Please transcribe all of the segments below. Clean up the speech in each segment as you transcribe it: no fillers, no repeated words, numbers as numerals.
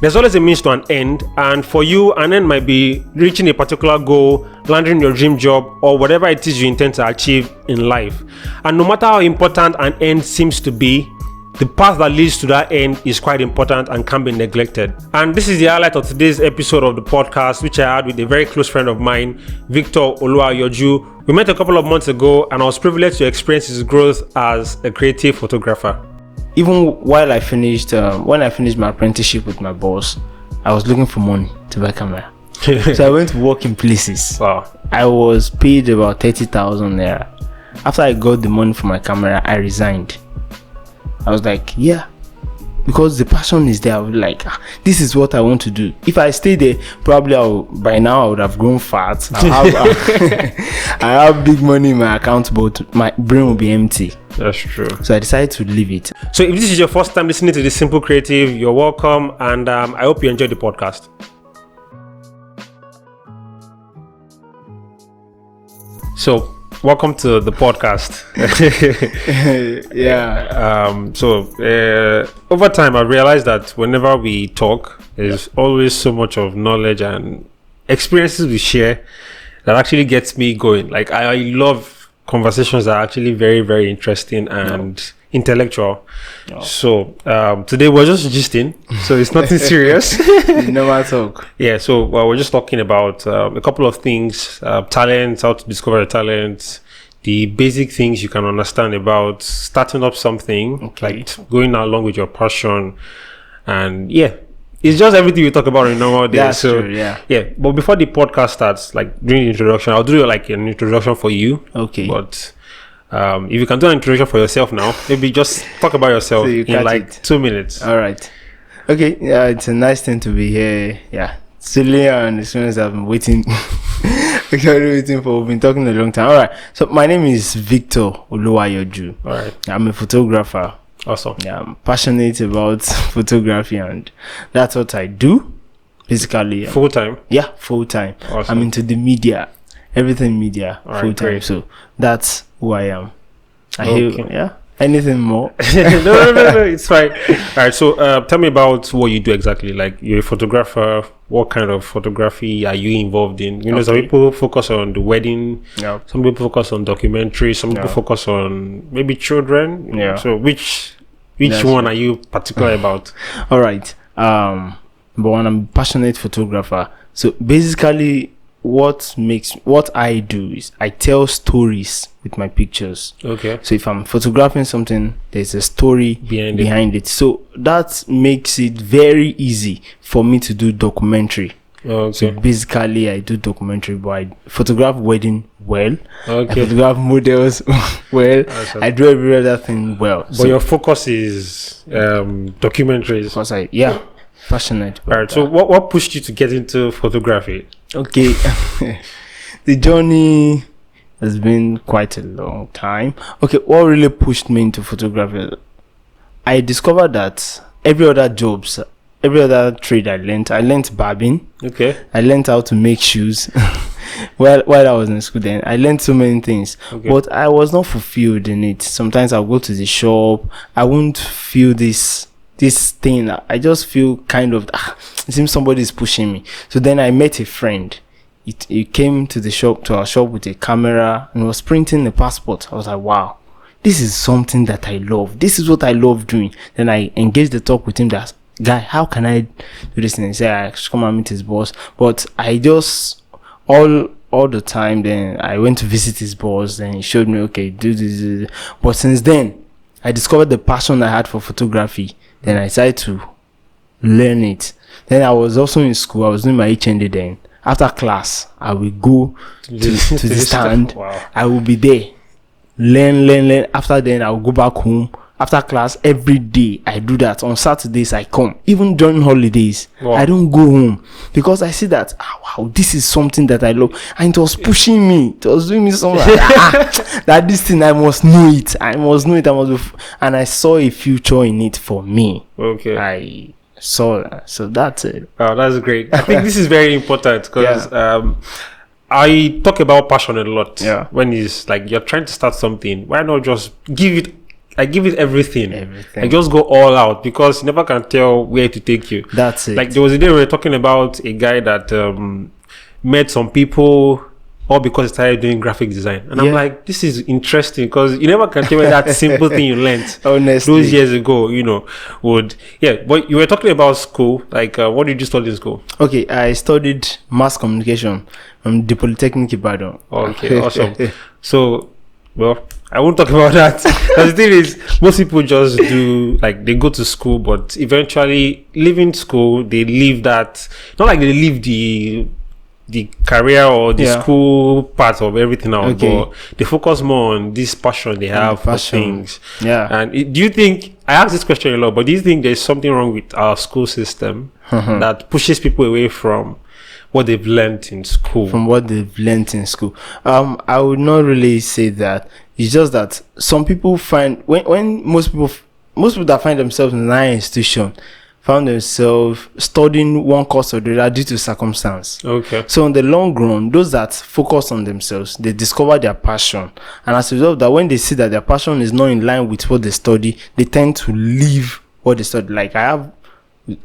There's always a means to an end, and for you, an end might be reaching a particular goal, landing your dream job, or whatever it is you intend to achieve in life. And no matter how important an end seems to be, the path that leads to that end is quite important and can't be neglected. And this is the highlight of today's episode of the podcast, which I had with a very close friend of mine, Victor Oluwayoju. We met a couple of months ago, and I was privileged to experience his growth as a creative photographer. Even while I finished, when I finished my apprenticeship with my boss, I was looking for money to buy camera. So I went to work in places. Wow. I was paid about 30,000 naira. After I got the money for my camera, I resigned. I was like, yeah, because the passion is there. I was like, this is what I want to do. If I stay there, probably by now I would have grown fat. I have big money in my account, but my brain will be empty. That's true. So I decided to leave it. So if this is your first time listening to The Simple Creative, you're welcome, and I hope you enjoyed the podcast. So welcome to the podcast. Yeah. Over time, I realized that whenever we talk, there's always so much of knowledge and experiences we share that actually gets me going. Like I love conversations that are actually very, very interesting and intellectual. So today we're just gisting, so it's nothing serious. Never talk. Yeah, so we're just talking about a couple of things: talents, how to discover your talents, the basic things you can understand about starting up something, like going along with your passion, and it's just everything we talk about in normal days. That's true, yeah. But before the podcast starts, like during the introduction, I'll do like an introduction for you. Okay. But if you can do an introduction for yourself now, maybe just talk about yourself in like 2 minutes. All right. Okay. Yeah, it's a nice thing to be here. Yeah. Silly and experience I've been waiting. We've been talking a long time. All right. So my name is Victor Oluwayoju. All right. I'm a photographer. Awesome. Yeah, I'm passionate about photography, and that's what I do. Basically, full time. Yeah, full time. Awesome. I'm into the media, everything media, full time. Great. So that's who I am. Okay. Anything more? No, it's fine. All right. So tell me about what you do exactly. Like, you're a photographer. What kind of photography are you involved in? You know, some people focus on the wedding. Yeah. Some people focus on documentaries. Some people focus on maybe children. Yeah. So which one are you particular about? All right. But when I'm a passionate photographer, so basically what I do is I tell stories with my pictures. Okay. So if I'm photographing something, there's a story behind it. So that makes it very easy for me to do documentary. Okay. So basically I do documentary, but I photograph wedding well. Okay. I photograph models well. Awesome. I do every other thing well. But your focus is documentaries. Because passionate. All right. So what pushed you to get into photography? Okay. The journey has been quite a long time. Okay, what really pushed me into photography? I discovered that every other trade I learned barbing. Okay. I learned how to make shoes. while I was in school then, I learned so many things. Okay. But I was not fulfilled in it. Sometimes I'll go to the shop, I won't feel this thing. I just feel kind of it seems somebody is pushing me. So then I met a friend. He came to our shop with a camera and was printing a passport. I was like, wow, this is something that I love. This is what I love doing. Then I engaged the talk with him that, guy, how can I do this? And he said I should come and meet his boss. But I just all the time, then I went to visit his boss. Then he showed me, okay, do this. But since then, I discovered the passion I had for photography. Then I decided to learn it. Then I was also in school. I was doing my HND then. After class, I will go to the stand. Wow. I will be there. Learn. After then, I will go back home. After class, every day, I do that. On Saturdays, I come. Even during holidays, I don't go home. Because I see that, wow, this is something that I love. And it was pushing me. It was doing me something that this thing, I must know it. And I saw a future in it for me. Okay. So that's it. Oh, that's great. I think this is very important because I talk about passion a lot. Yeah. When it's like you're trying to start something, why not just give it I give it everything. Everything. I just go all out because you never can tell where to take you. That's it. Like there was a day we were talking about a guy that met some people all because he started doing graphic design, and I'm like, this is interesting because you never can tell where that simple thing you learned Honestly, those years ago, would. But you were talking about school. Like, what did you study in school? Okay, I studied mass communication from the Polytechnic Ibadan. Okay, awesome. So, well, I won't talk about that. Because the thing is, most people just do, like, they go to school, but eventually leaving school, they leave that, not like they leave the career or the school part of everything else, but they focus more on this passion they have for things. Yeah. And do you think, I ask this question a lot, but do you think there's something wrong with our school system that pushes people away from what they've learned in school? From what they've learned in school. I would not really say that. It's just that some people find, when most people that find themselves in an institution found themselves studying one course or the other due to circumstance. Okay. So in the long run, those that focus on themselves, they discover their passion. And as a result of that, when they see that their passion is not in line with what they study, they tend to leave what they study. Like I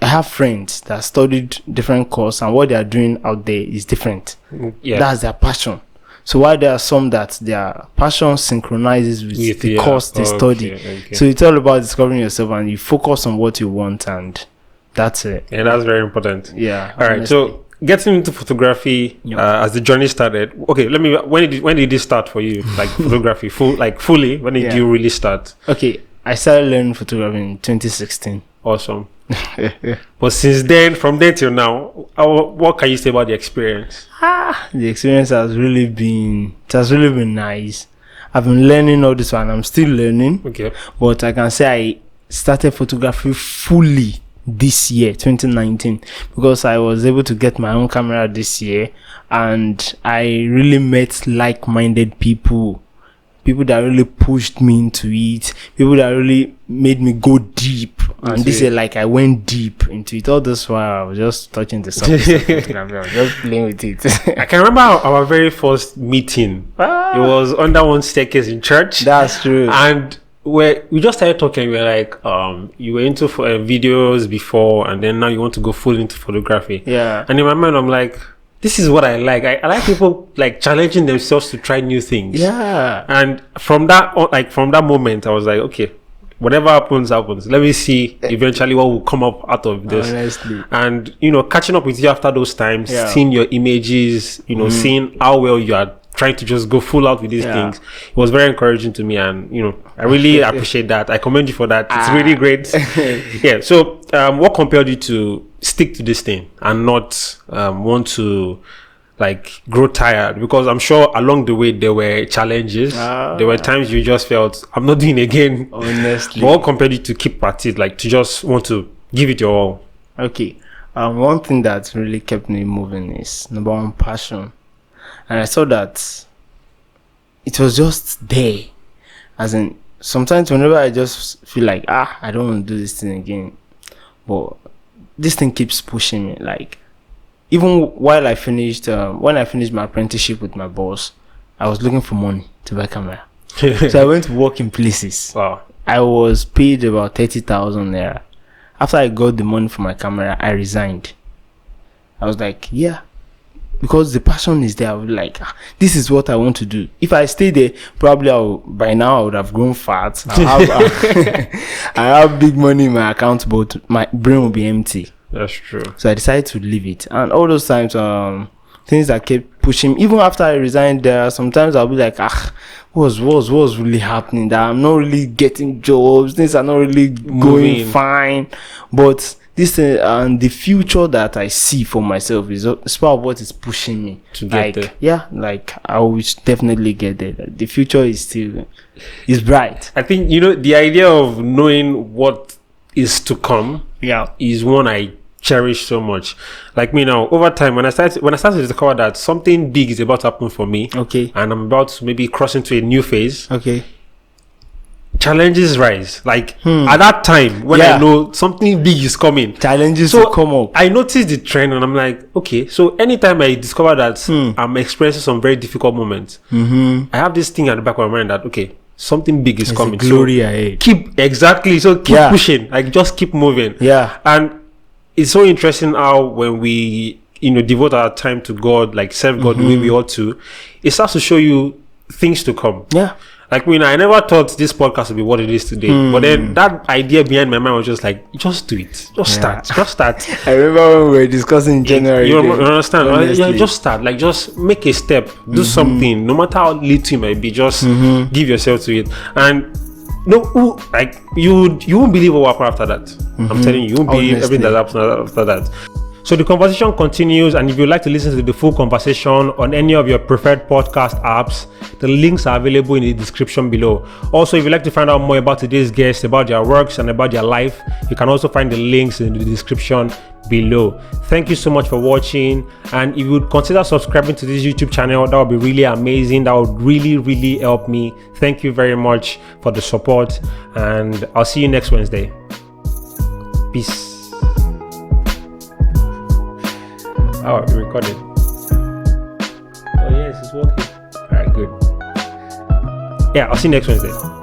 have friends that studied different course and what they are doing out there is different. Yeah. That's their passion. So while there are some that their passion synchronizes with the course they study. Okay. So it's all about discovering yourself and you focus on what you want, and that's it. And that's very important. Yeah. All right. So getting into photography as the journey started. Okay, when did this start for you? Like photography, fully. When did you really start? Okay, I started learning photography in 2016. Awesome. But since then, from then till now, what can you say about the experience? The experience has really been nice. I've been learning all this one. I'm still learning. Okay. But I can say I started photography fully this year, 2019, because I was able to get my own camera this year, and I really met like-minded people that really pushed me into it, people that really made me go deep. And this year, like, I went deep into it. All this while I was just touching the surface of photography. I was just playing with it. I can remember our very first meeting. It was under one staircase in church. That's true. And we just started talking. We were like, you were into videos before, and then now you want to go full into photography. Yeah. And in my mind, I'm like, this is what I like. I like people like challenging themselves to try new things. Yeah. And from that moment, I was like, okay, whatever happens. Let me see eventually what will come up out of this. Honestly. And catching up with you after those times, seeing your images, seeing how well you are trying to just go full out with these things, it was very encouraging to me. And I really appreciate that. I commend you for that. It's really great. Yeah. So what compelled you to stick to this thing and not want to like grow tired? Because I'm sure along the way there were challenges. There were times you just felt, I'm not doing it again. Honestly. But what compelled you to keep at it, like to just want to give it your all? Okay. One thing that really kept me moving is number one, passion. And I saw that it was just there. As in, sometimes whenever I just feel like, I don't want to do this thing again, but this thing keeps pushing me. Like, even while I finished, when I finished my apprenticeship with my boss, I was looking for money to buy camera. So I went to work in places. Wow. I was paid about 30,000 naira. After I got the money for my camera, I resigned. I was like, because the passion is there. I was like, this is what I want to do. If I stay there, probably by now I would have grown fat. I have big money in my account, but my brain will be empty. That's true. So I decided to leave it. And all those times, things that kept pushing. Even after I resigned, sometimes I'll be like, what's really happening? That I'm not really getting jobs. Things are not really going fine. But this and the future that I see for myself is part of what is pushing me to get there. Yeah, like I will definitely get there. The future is bright. I think the idea of knowing what is to come is one I cherish so much. Like me now, over time, when I started to discover that something big is about to happen for me, and I'm about to maybe cross into a new phase, challenges rise. Like at that time when I know something big is coming, challenges will come up. I noticed the trend and I'm like, okay, so anytime I discover that I'm experiencing some very difficult moments, I have this thing at the back of my mind that, okay, something big is There's coming. a glory ahead. Keep pushing. Like, just keep moving. Yeah. And it's so interesting how when we devote our time to God, like serve God the way we ought to, it starts to show you things to come. Yeah. Like, I never thought this podcast would be what it is today. But then that idea behind my mind was just like, just do it. Just start. I remember when we were discussing in January. You understand? Right? Yeah, Honestly. just start. Like, just make a step. Do something. No matter how little it might be, just give yourself to it. And you won't believe what will happen after that. I'm telling you, you won't believe everything that happens after that. So the conversation continues, and if you'd like to listen to the full conversation on any of your preferred podcast apps, the links are available in the description below. Also, if you'd like to find out more about today's guests, about their works and about their life, you can also find the links in the description below. Thank you so much for watching, and if you would consider subscribing to this YouTube channel, that would be really amazing. That would really help me. Thank you very much for the support, and I'll see you next Wednesday. Peace. Oh, we recorded. Oh yes, it's working. Alright, good. Yeah, I'll see you next Wednesday.